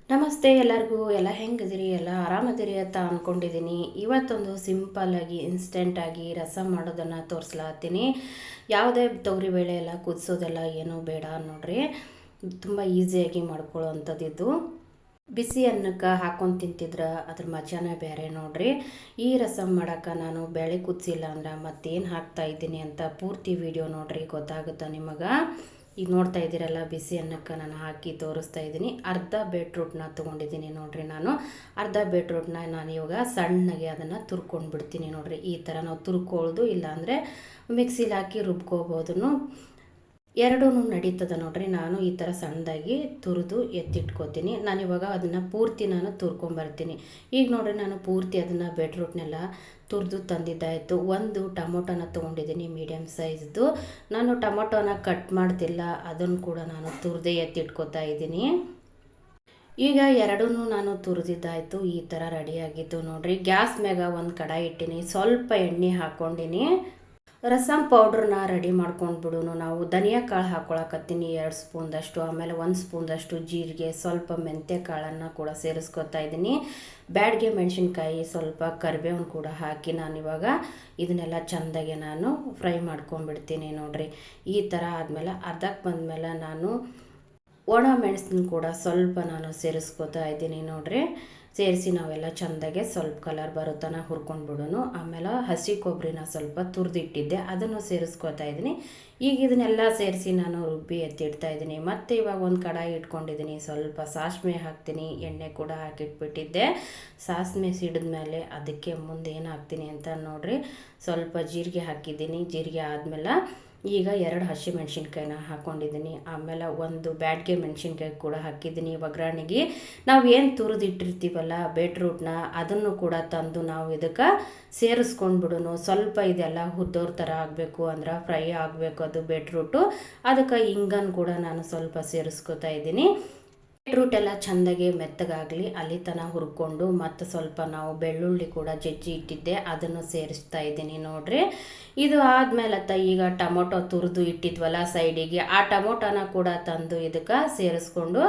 ನಮಸ್ತೆ ಎಲ್ಲರಿಗೂ. ಎಲ್ಲ ಹೆಂಗದಿರಿ? ಎಲ್ಲ ಆರಾಮದಿರಿ ಅಂತ ಅಂದ್ಕೊಂಡಿದ್ದೀನಿ. ಇವತ್ತೊಂದು ಸಿಂಪಲ್ಲಾಗಿ ಇನ್ಸ್ಟೆಂಟಾಗಿ ರಸಮ್ ಮಾಡೋದನ್ನು ತೋರಿಸ್ಲಾತೀನಿ. ಯಾವುದೇ ತೊಗರಿಬೇಳೆ ಎಲ್ಲ ಕುದಿಸೋದೆಲ್ಲ ಏನೂ ಬೇಡ ನೋಡ್ರಿ, ತುಂಬ ಈಸಿಯಾಗಿ ಮಾಡ್ಕೊಳ್ಳೋ ಅಂಥದ್ದಿದ್ದು. ಬಿಸಿ ಅನ್ನಕ್ಕೆ ಹಾಕ್ಕೊಂಡು ತಿಂತಿದ್ರೆ ಅದ್ರ ಮಜಾನೇ ಬೇರೆ ನೋಡ್ರಿ. ಈ ರಸಮ್ ಮಾಡೋಕೆ ನಾನು ಬೇಳೆ ಕುದಿಸಿಲ್ಲ ಅಂದ್ರೆ ಮತ್ತೇನು ಹಾಕ್ತಾಯಿದ್ದೀನಿ ಅಂತ ಪೂರ್ತಿ ವಿಡಿಯೋ ನೋಡ್ರಿ, ಗೊತ್ತಾಗುತ್ತೆ ನಿಮಗೆ. ಈಗ ನೋಡ್ತಾ ಇದ್ದೀರಲ್ಲ, ಬಿಸಿ ಅನ್ನಕ್ಕೆ ನಾನು ಹಾಕಿ ತೋರಿಸ್ತಾ ಇದ್ದೀನಿ. ಅರ್ಧ ಬೀಟ್ರೂಟ್ನ ತೊಗೊಂಡಿದ್ದೀನಿ ನೋಡಿರಿ. ನಾನು ಅರ್ಧ ಬೀಟ್ರೂಟ್ನ ನಾನು ಇವಾಗ ಸಣ್ಣಗೆ ಅದನ್ನು ತುರ್ಕೊಂಡು ಬಿಡ್ತೀನಿ ನೋಡಿರಿ. ಈ ಥರ ನಾವು ತುರ್ಕೊಳ್ಳೋದು, ಇಲ್ಲಾಂದರೆ ಮಿಕ್ಸಿಲಿ ಹಾಕಿ ರುಬ್ಕೋಬೋದು. ಎರಡೂ ನಡೀತದೆ ನೋಡಿರಿ. ನಾನು ಈ ಥರ ಸಣ್ಣದಾಗಿ ತುರಿದು ಎತ್ತಿಟ್ಕೋತೀನಿ. ನಾನಿವಾಗ ಅದನ್ನು ಪೂರ್ತಿ ನಾನು ತುರ್ಕೊಂಬರ್ತೀನಿ. ಈಗ ನೋಡಿರಿ, ನಾನು ಪೂರ್ತಿ ಅದನ್ನು ಬೀಟ್ರೂಟ್ನೆಲ್ಲ ತುರಿದು ತಂದಿದ್ದಾಯಿತು. ಒಂದು ಟೊಮೊಟೊನ ತೊಗೊಂಡಿದ್ದೀನಿ, ಮೀಡಿಯಮ್ ಸೈಜ್ದು. ನಾನು ಟೊಮೊಟೊನ ಕಟ್ ಮಾಡ್ತಿಲ್ಲ, ಅದನ್ನು ಕೂಡ ನಾನು ತುರಿದೇ ಎತ್ತಿಟ್ಕೋತಾ ಇದ್ದೀನಿ. ಈಗ ಎರಡೂ ನಾನು ತುರಿದಿದ್ದಾಯಿತು. ಈ ಥರ ರೆಡಿಯಾಗಿತ್ತು ನೋಡಿರಿ. ಗ್ಯಾಸ್ ಮ್ಯಾಗ ಒಂದು ಕಡಾಯಿ ಇಟ್ಟಿನಿ, ಸ್ವಲ್ಪ ಎಣ್ಣೆ ಹಾಕ್ಕೊಂಡಿನಿ. ರಸಮ್ ಪೌಡ್ರನ್ನ ರೆಡಿ ಮಾಡ್ಕೊಂಡ್ಬಿಡು. ನಾವು ಧನಿಯಾ ಕಾಳು ಹಾಕ್ಕೊಳಕತ್ತೀನಿ 2 ಸ್ಪೂನ್ದಷ್ಟು, ಆಮೇಲೆ 1 ಸ್ಪೂನ್ದಷ್ಟು ಜೀರಿಗೆ, ಸ್ವಲ್ಪ ಮೆಂತ್ಯ ಕಾಳನ್ನು ಕೂಡ ಸೇರಿಸ್ಕೊತಾ ಇದ್ದೀನಿ. ಬ್ಯಾಡ್ಗೆ ಮೆಣಸಿನ್ಕಾಯಿ, ಸ್ವಲ್ಪ ಕರಿಬೇವನ್ನು ಕೂಡ ಹಾಕಿ ನಾನಿವಾಗ ಇದನ್ನೆಲ್ಲ ಚೆಂದಾಗೆ ನಾನು ಫ್ರೈ ಮಾಡ್ಕೊಂಡ್ಬಿಡ್ತೀನಿ ನೋಡಿರಿ. ಈ ಥರ ಆದಮೇಲೆ ಅರ್ಧಕ್ಕೆ ಬಂದಮೇಲೆ ನಾನು ಒಣ ಮೆಣಸನ್ನು ಕೂಡ ಸ್ವಲ್ಪ ನಾನು ಸೇರಿಸ್ಕೊತಾ ಇದ್ದೀನಿ ನೋಡಿರಿ. ಸೇರಿಸಿ ನಾವೆಲ್ಲ ಚೆಂದಾಗೆ ಸ್ವಲ್ಪ ಕಲರ್ ಬರೋ ತನಕ ಹುರ್ಕೊಂಡ್ಬಿಡೋನು. ಆಮೇಲೆ ಹಸಿ ಕೊಬ್ಬರಿನ ಸ್ವಲ್ಪ ತುರಿದಿಟ್ಟಿದ್ದೆ, ಅದನ್ನು ಸೇರಿಸ್ಕೊತಾ ಇದ್ದೀನಿ. ಈಗ ಇದನ್ನೆಲ್ಲ ಸೇರಿಸಿ ನಾನು ರುಬ್ಬಿ ಎತ್ತಿಡ್ತಾ ಇದ್ದೀನಿ. ಮತ್ತು ಇವಾಗ ಒಂದು ಕಡಾಯಿ ಇಟ್ಕೊಂಡಿದ್ದೀನಿ, ಸ್ವಲ್ಪ ಸಾಸಿವೆ ಹಾಕ್ತೀನಿ. ಎಣ್ಣೆ ಕೂಡ ಹಾಕಿಟ್ಬಿಟ್ಟಿದ್ದೆ. ಸಾಸಿವೆ ಸಿಡಿದ್ಮೇಲೆ ಅದಕ್ಕೆ ಮುಂದೆ ಏನು ಹಾಕ್ತೀನಿ ಅಂತ ನೋಡಿರಿ. ಸ್ವಲ್ಪ ಜೀರಿಗೆ ಹಾಕಿದ್ದೀನಿ. ಜೀರಿಗೆ ಆದಮೇಲೆ ಈಗ 2 ಹಸಿಮೆಣ್ಸಿನ್ಕಾಯಿನ ಹಾಕ್ಕೊಂಡಿದ್ದೀನಿ. ಆಮೇಲೆ ಒಂದು ಬ್ಯಾಡ್ಗೆ ಮೆಣಸಿನ್ಕಾಯಿ ಕೂಡ ಹಾಕಿದ್ದೀನಿ ಒಗ್ಗರಣೆಗೆ. ನಾವು ಏನು ತುರಿದಿಟ್ಟಿರ್ತೀವಲ್ಲ ಬೀಟ್ರೂಟ್ನ, ಅದನ್ನು ಕೂಡ ತಂದು ನಾವು ಇದಕ್ಕೆ ಸೇರಿಸ್ಕೊಂಡ್ಬಿಡೋನು. ಸ್ವಲ್ಪ ಇದೆಲ್ಲ ಹುದ್ದೋರ್ ಥರ ಆಗಬೇಕು, ಅಂದ್ರೆ ಫ್ರೈ ಆಗಬೇಕು ಅದು ಬೀಟ್ರೂಟು. ಅದಕ್ಕೆ ಹಿಂಗನ್ನು ಕೂಡ ನಾನು ಸ್ವಲ್ಪ ಸೇರಿಸ್ಕೊತಾ ಇದ್ದೀನಿ. ಬೀಟ್ರೂಟ್ ಎಲ್ಲ ಚೆಂದಾಗಿ ಮೆತ್ತಗಾಗಲಿ ಅಲ್ಲಿ ತನಕ ಹುರ್ಕೊಂಡು, ಮತ್ತು ಸ್ವಲ್ಪ ನಾವು ಬೆಳ್ಳುಳ್ಳಿ ಕೂಡ ಜಜ್ಜಿ ಇಟ್ಟಿದ್ದೆ, ಅದನ್ನು ಸೇರಿಸ್ತಾ ಇದ್ದೀನಿ ನೋಡಿರಿ. ಇದು ಆದಮೇಲೆ ಈಗ ಟೊಮೊಟೊ ತುರಿದು ಇಟ್ಟಿದ್ವಲ್ಲ ಸೈಡಿಗೆ, ಆ ಟೊಮೊಟೊನ ಕೂಡ ತಂದು ಇದಕ್ಕೆ ಸೇರಿಸ್ಕೊಂಡು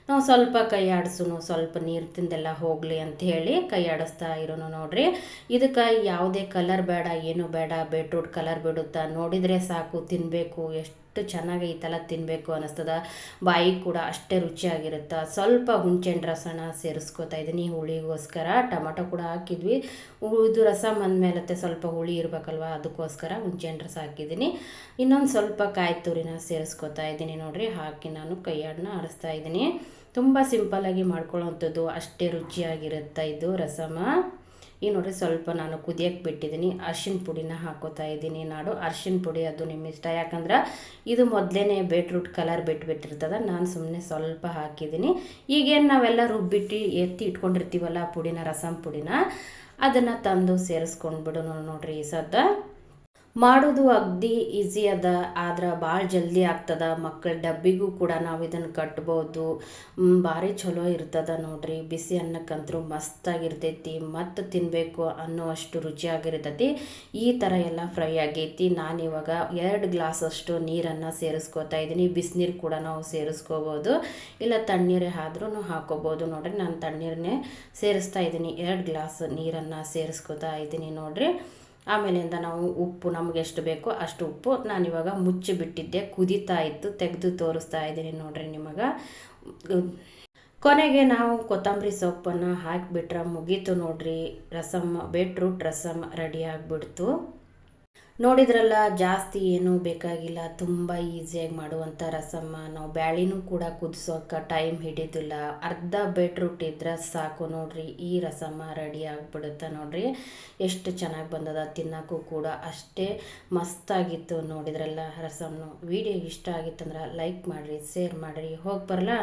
ನಾವು ಸ್ವಲ್ಪ ಕೈ ಆಡಿಸೋನು, ಸ್ವಲ್ಪ ನೀರು ತಿಂದೆಲ್ಲ ಹೋಗಲಿ ಅಂತ ಹೇಳಿ ಕೈ ಆಡಿಸ್ತಾ ಇರೋನು ನೋಡಿರಿ. ಇದಕ್ಕೆ ಯಾವುದೇ ಕಲರ್ ಬೇಡ, ಏನು ಬೇಡ, ಬೀಟ್ರೂಟ್ ಕಲರ್ ಬಿಡುತ್ತಾ, ನೋಡಿದರೆ ಸಾಕು, ತಿನ್ನಬೇಕು, ಎಷ್ಟು ಚೆನ್ನಾಗೈತಲ್ಲ, ತಿನ್ನಬೇಕು ಅನ್ನಿಸ್ತದ. ಬಾಯಿ ಕೂಡ ಅಷ್ಟೇ ರುಚಿಯಾಗಿರುತ್ತೆ. ಸ್ವಲ್ಪ ಹುಣಸೆಹಣ್ಣು ರಸನ ಸೇರಿಸ್ಕೊತಾ ಇದ್ದೀನಿ ಹುಳಿಗೋಸ್ಕರ. ಟೊಮೊಟೊ ಕೂಡ ಹಾಕಿದ್ವಿ, ಇದು ರಸ ಬಂದಮೇಲತ್ತೆ ಸ್ವಲ್ಪ ಹುಳಿ ಇರಬೇಕಲ್ವ, ಅದಕ್ಕೋಸ್ಕರ ಹುಣಸೆಹಣ್ಣು ರಸ ಹಾಕಿದ್ದೀನಿ. ಇನ್ನೊಂದು ಸ್ವಲ್ಪ ಕಾಯಿ ತುರಿನ ಸೇರಿಸ್ಕೊತಾ ಇದ್ದೀನಿ ನೋಡಿರಿ. ಹಾಕಿ ನಾನು ಕೈಯಾಡನ್ನ ಆಡಿಸ್ತಾ ಇದ್ದೀನಿ. ತುಂಬ ಸಿಂಪಲ್ಲಾಗಿ ಮಾಡ್ಕೊಳ್ಳೋವಂಥದ್ದು, ಅಷ್ಟೇ ರುಚಿಯಾಗಿರುತ್ತೆ ಇದು ರಸಮ. ಈ ನೋಡಿರಿ, ಸ್ವಲ್ಪ ನಾನು ಕುದಿಯಕ್ಕೆ ಬಿಟ್ಟಿದ್ದೀನಿ. ಅರ್ಶಿಣ ಪುಡಿನ ಹಾಕೋತಾ ಇದ್ದೀನಿ. ನಾಡು ಅರ್ಶಿಣ ಪುಡಿ ಅದು ನಿಮ್ಮ ಇಷ್ಟ, ಯಾಕಂದ್ರೆ ಇದು ಮೊದಲೇ ಬೀಟ್ರೂಟ್ ಕಲರ್ ಬಿಟ್ಟಿರ್ತದೆ. ನಾನು ಸುಮ್ಮನೆ ಸ್ವಲ್ಪ ಹಾಕಿದ್ದೀನಿ. ಈಗೇನು ನಾವೆಲ್ಲ ರುಬ್ಬಿಟ್ಟು ಎತ್ತಿ ಇಟ್ಕೊಂಡಿರ್ತೀವಲ್ಲ ಪುಡಿನ, ರಸಮ್ ಪುಡಿನ, ಅದನ್ನು ತಂದು ಸೇರಿಸ್ಕೊಂಡ್ಬಿಡೋಣ ನೋಡಿರಿ. ಈ ಸದ್ದ ಮಾಡೋದು ಅಗ್ದಿ ಈಸಿ ಅದ, ಆದ್ರೆ ಭಾಳ ಜಲ್ದಿ ಆಗ್ತದೆ. ಮಕ್ಕಳ ಡಬ್ಬಿಗೂ ಕೂಡ ನಾವು ಇದನ್ನು ಕಟ್ಬೋದು. ಭಾರಿ ಚಲೋ ಇರ್ತದೆ ನೋಡಿರಿ. ಬಿಸಿ ಅನ್ನಕ್ಕಂತರೂ ಮಸ್ತಾಗಿರ್ತೈತಿ, ಮತ್ತು ತಿನ್ನಬೇಕು ಅನ್ನೋಷ್ಟು ರುಚಿಯಾಗಿರ್ತೈತಿ. ಈ ಥರ ಎಲ್ಲ ಫ್ರೈ ಆಗೈತಿ. ನಾನಿವಾಗ 2 ಗ್ಲಾಸಷ್ಟು ನೀರನ್ನು ಸೇರಿಸ್ಕೋತಾ ಇದ್ದೀನಿ. ಬಿಸಿನೀರು ಕೂಡ ನಾವು ಸೇರಿಸ್ಕೋಬೋದು, ಇಲ್ಲ ತಣ್ಣೀರೇ ಆದ್ರೂ ಹಾಕೋಬೋದು ನೋಡಿರಿ. ನಾನು ತಣ್ಣೀರನ್ನೇ ಸೇರಿಸ್ತಾ ಇದ್ದೀನಿ. 2 ಗ್ಲಾಸ್ ನೀರನ್ನು ಸೇರಿಸ್ಕೋತಾ ಇದ್ದೀನಿ ನೋಡಿರಿ. ಆಮೇಲಿಂದ ನಾವು ಉಪ್ಪು ನಮಗೆ ಎಷ್ಟು ಬೇಕೋ ಅಷ್ಟು ಉಪ್ಪು ನಾನಿವಾಗ ಮುಚ್ಚಿಬಿಟ್ಟಿದ್ದೆ, ಕುದೀತಾ ಇತ್ತು, ತೆಗೆದು ತೋರಿಸ್ತಾ ಇದ್ದೀನಿ ನೋಡಿರಿ ನಿಮಗೆ. ಕೊನೆಗೆ ನಾವು ಕೊತ್ತಂಬರಿ ಸೊಪ್ಪನ್ನು ಹಾಕಿಬಿಟ್ರೆ ಮುಗೀತು ನೋಡಿರಿ. ರಸಮ್, ಬೀಟ್ರೂಟ್ ರಸಮ್ ರೆಡಿ ಆಗಿಬಿಡ್ತು. ನೋಡಿದ್ರಲ್ಲ, ಜಾಸ್ತಿ ಏನೂ ಬೇಕಾಗಿಲ್ಲ, ತುಂಬ ಈಸಿಯಾಗಿ ಮಾಡುವಂಥ ರಸಮ್ಮ. ನಾವು ಬ್ಯಾಳಿನೂ ಕೂಡ ಕುದಿಸೋಕೆ ಟೈಮ್ ಹಿಡಿದಿಲ್ಲ, ಅರ್ಧ ಬೀಟ್ರೂಟ್ ಇದ್ರೆ ಸಾಕು ನೋಡಿರಿ. ಈ ರಸಮ್ಮ ರೆಡಿ ಆಗಿಬಿಡುತ್ತೆ ನೋಡಿರಿ. ಎಷ್ಟು ಚೆನ್ನಾಗಿ ಬಂದದ, ತಿನ್ನೋಕ್ಕೂ ಕೂಡ ಅಷ್ಟೇ ಮಸ್ತಾಗಿತ್ತು. ನೋಡಿದ್ರಲ್ಲ ರಸಮ್ಮು. ವಿಡಿಯೋ ಇಷ್ಟ ಆಗಿತ್ತಂದ್ರೆ ಲೈಕ್ ಮಾಡಿರಿ, ಶೇರ್ ಮಾಡಿರಿ. ಹೋಗಿ ಬರಲಾ.